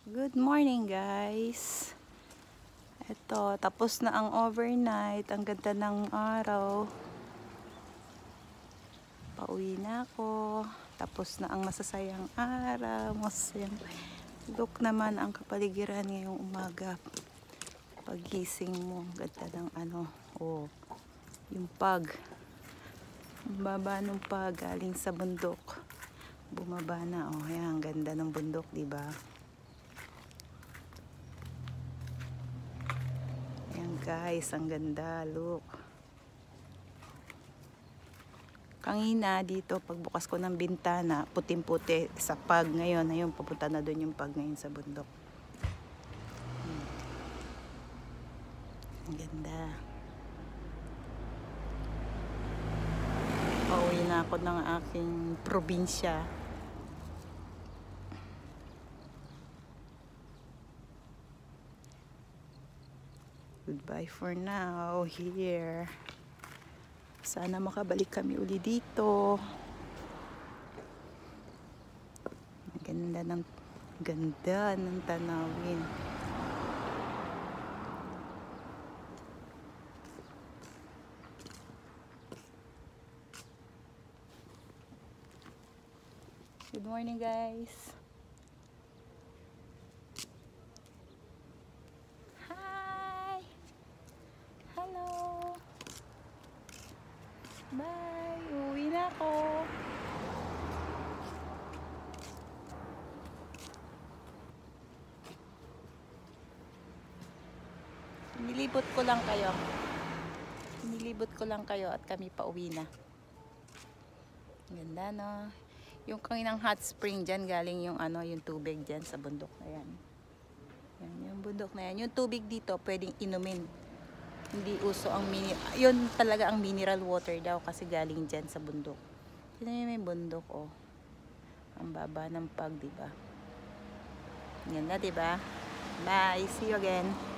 Good morning guys. Ito, tapos na ang overnight. Ang ganda ng araw. Pauwi na ako. Tapos na ang masasayang araw. Masasayang look naman ang kapaligiran ngayong umaga. Pagising mo, ganda ng yung pag. Ang baba ng pag galing sa bundok. Bumaba na, ayan, ang ganda ng bundok, di ba? Ayan guys, ang ganda, look. Kanina dito, pagbukas ko ng bintana, puting-puti sa pag ngayon. Ayun, papunta na doon yung pag ngayon sa bundok. Ang ganda. Pauwi na ako ng aking probinsya. Goodbye for now here. Sana makabalik kami uli dito. Ang ganda ng tanawin. Good morning guys. Bye! Uwi na ako! Nilibot ko lang kayo. Nilibot ko lang kayo at kami pauwi na. Ganda, no? Yung kaninang hot spring dyan, galing yung yung tubig dyan sa bundok na yan. Yan, yung bundok na yan. Yung tubig dito, pwedeng inumin. Hindi uso ang yun talaga ang mineral water daw kasi galing dyan sa bundok. Tignan niyo may bundok, oh. Ang baba ng pag, diba? Yan na, diba? Bye! See you again!